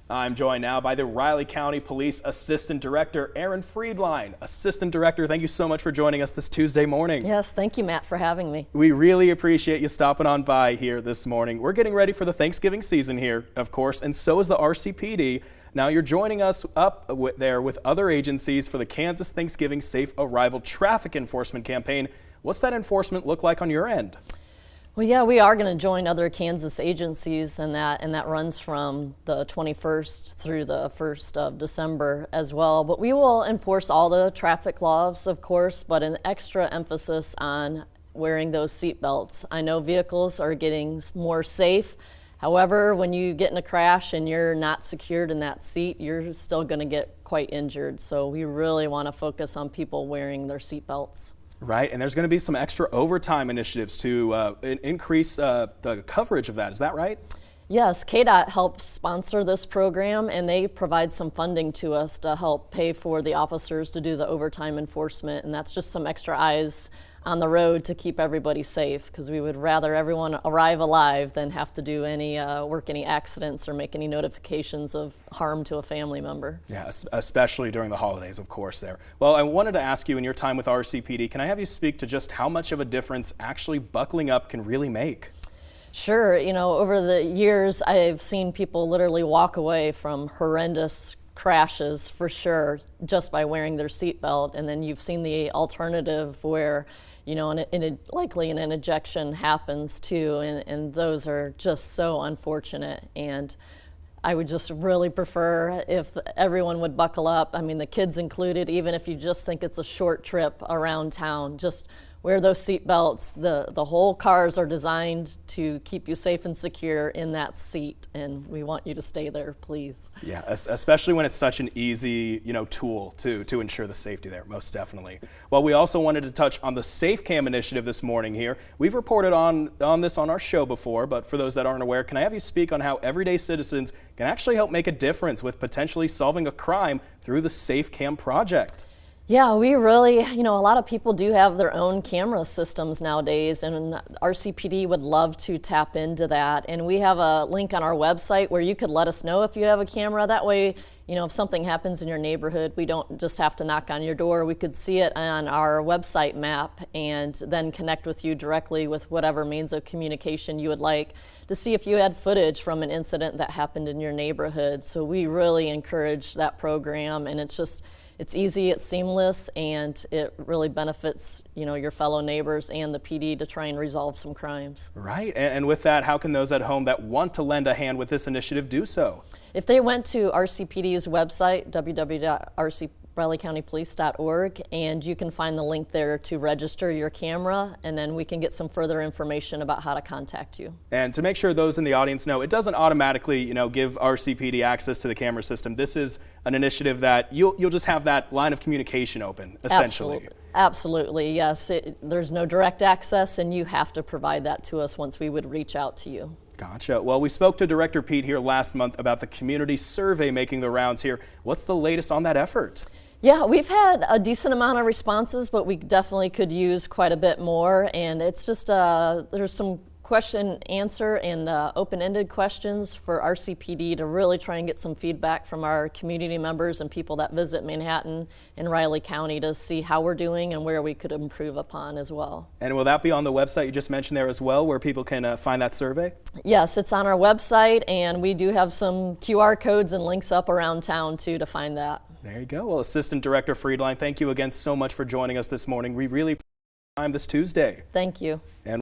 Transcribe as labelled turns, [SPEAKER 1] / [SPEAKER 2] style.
[SPEAKER 1] I'm joined now by the Riley County Police Assistant Director, Erin Freidline. Assistant Director, thank you so much for joining us this Tuesday morning.
[SPEAKER 2] Yes, thank you, Matt, for having me.
[SPEAKER 1] We really appreciate you stopping on by here this morning. We're getting ready for the Thanksgiving season here, of course, and so is the RCPD. Now you're joining us up there with other agencies for the Kansas Thanksgiving Safe Arrival Traffic Enforcement Campaign. What's that enforcement look like on your end?
[SPEAKER 2] Well, yeah, we are going to join other Kansas agencies, and that runs from the 21st through the 1st of December as well. But we will enforce all the traffic laws, of course, but an extra emphasis on wearing those seat belts. I know vehicles are getting more safe. However, when you get in a crash and you're not secured in that seat, you're still going to get quite injured. So we really want to focus on people wearing their seat belts.
[SPEAKER 1] Right, and there's going to be some extra overtime initiatives to increase the coverage of that. Is that right?
[SPEAKER 2] Yes, KDOT helps sponsor this program, and they provide some funding to us to help pay for the officers to do the overtime enforcement, and that's just some extra eyes on the road to keep everybody safe, because we would rather everyone arrive alive than have to do any work any accidents or make any notifications of harm to a family member.
[SPEAKER 1] Yeah, especially during the holidays, of course, there. Well, I wanted to ask you, in your time with RCPD, can I have you speak to just how much of a difference actually buckling up can really make?
[SPEAKER 2] Sure. You know, over the years, I've seen people literally walk away from horrendous crashes, for sure, just by wearing their seatbelt. And then you've seen the alternative where, you know, likely an ejection happens too, and those are just so unfortunate. And I would just really prefer if everyone would buckle up. I mean, the kids included, even if you just think it's a short trip around town, just wear those seat belts. The whole cars are designed to keep you safe and secure in that seat, and we want you to stay there, please.
[SPEAKER 1] Yeah, especially when it's such an easy, tool to ensure the safety there, most definitely. Well, we also wanted to touch on the Safe Cam initiative this morning here. We've reported on this on our show before, but for those that aren't aware, can I have you speak on how everyday citizens can actually help make a difference with potentially solving a crime through the Safe Cam project?
[SPEAKER 2] Yeah, we really, a lot of people do have their own camera systems nowadays, and RCPD would love to tap into that. And we have a link on our website where you could let us know if you have a camera. That way, if something happens in your neighborhood, we don't just have to knock on your door. We could see it on our website map and then connect with you directly with whatever means of communication you would like to see if you had footage from an incident that happened in your neighborhood. So we really encourage that program, and it's easy, it's seamless, and it really benefits, your fellow neighbors and the PD to try and resolve some crimes.
[SPEAKER 1] Right, and with that, how can those at home that want to lend a hand with this initiative do so?
[SPEAKER 2] If they went to RCPD's website, www.rileycountypolice.org, and you can find the link there to register your camera, and then we can get some further information about how to contact you.
[SPEAKER 1] And to make sure those in the audience know, it doesn't automatically, give RCPD access to the camera system. This is an initiative that you'll just have that line of communication open, essentially.
[SPEAKER 2] Absolutely, yes. There's no direct access, and you have to provide that to us once we would reach out to you.
[SPEAKER 1] Gotcha. Well, we spoke to Director Pete here last month about the community survey making the rounds here. What's the latest on that effort?
[SPEAKER 2] Yeah, we've had a decent amount of responses, but we definitely could use quite a bit more. And it's just, there's some question answer and open-ended questions for RCPD to really try and get some feedback from our community members and people that visit Manhattan and Riley County to see how we're doing and where we could improve upon as well.
[SPEAKER 1] And will that be on the website you just mentioned there as well, where people can find that survey?
[SPEAKER 2] Yes, it's on our website, and we do have some QR codes and links up around town too to find that.
[SPEAKER 1] There you go. Well, Assistant Director Freidline, thank you again so much for joining us this morning. We really appreciate your time this Tuesday.
[SPEAKER 2] Thank you.
[SPEAKER 1] And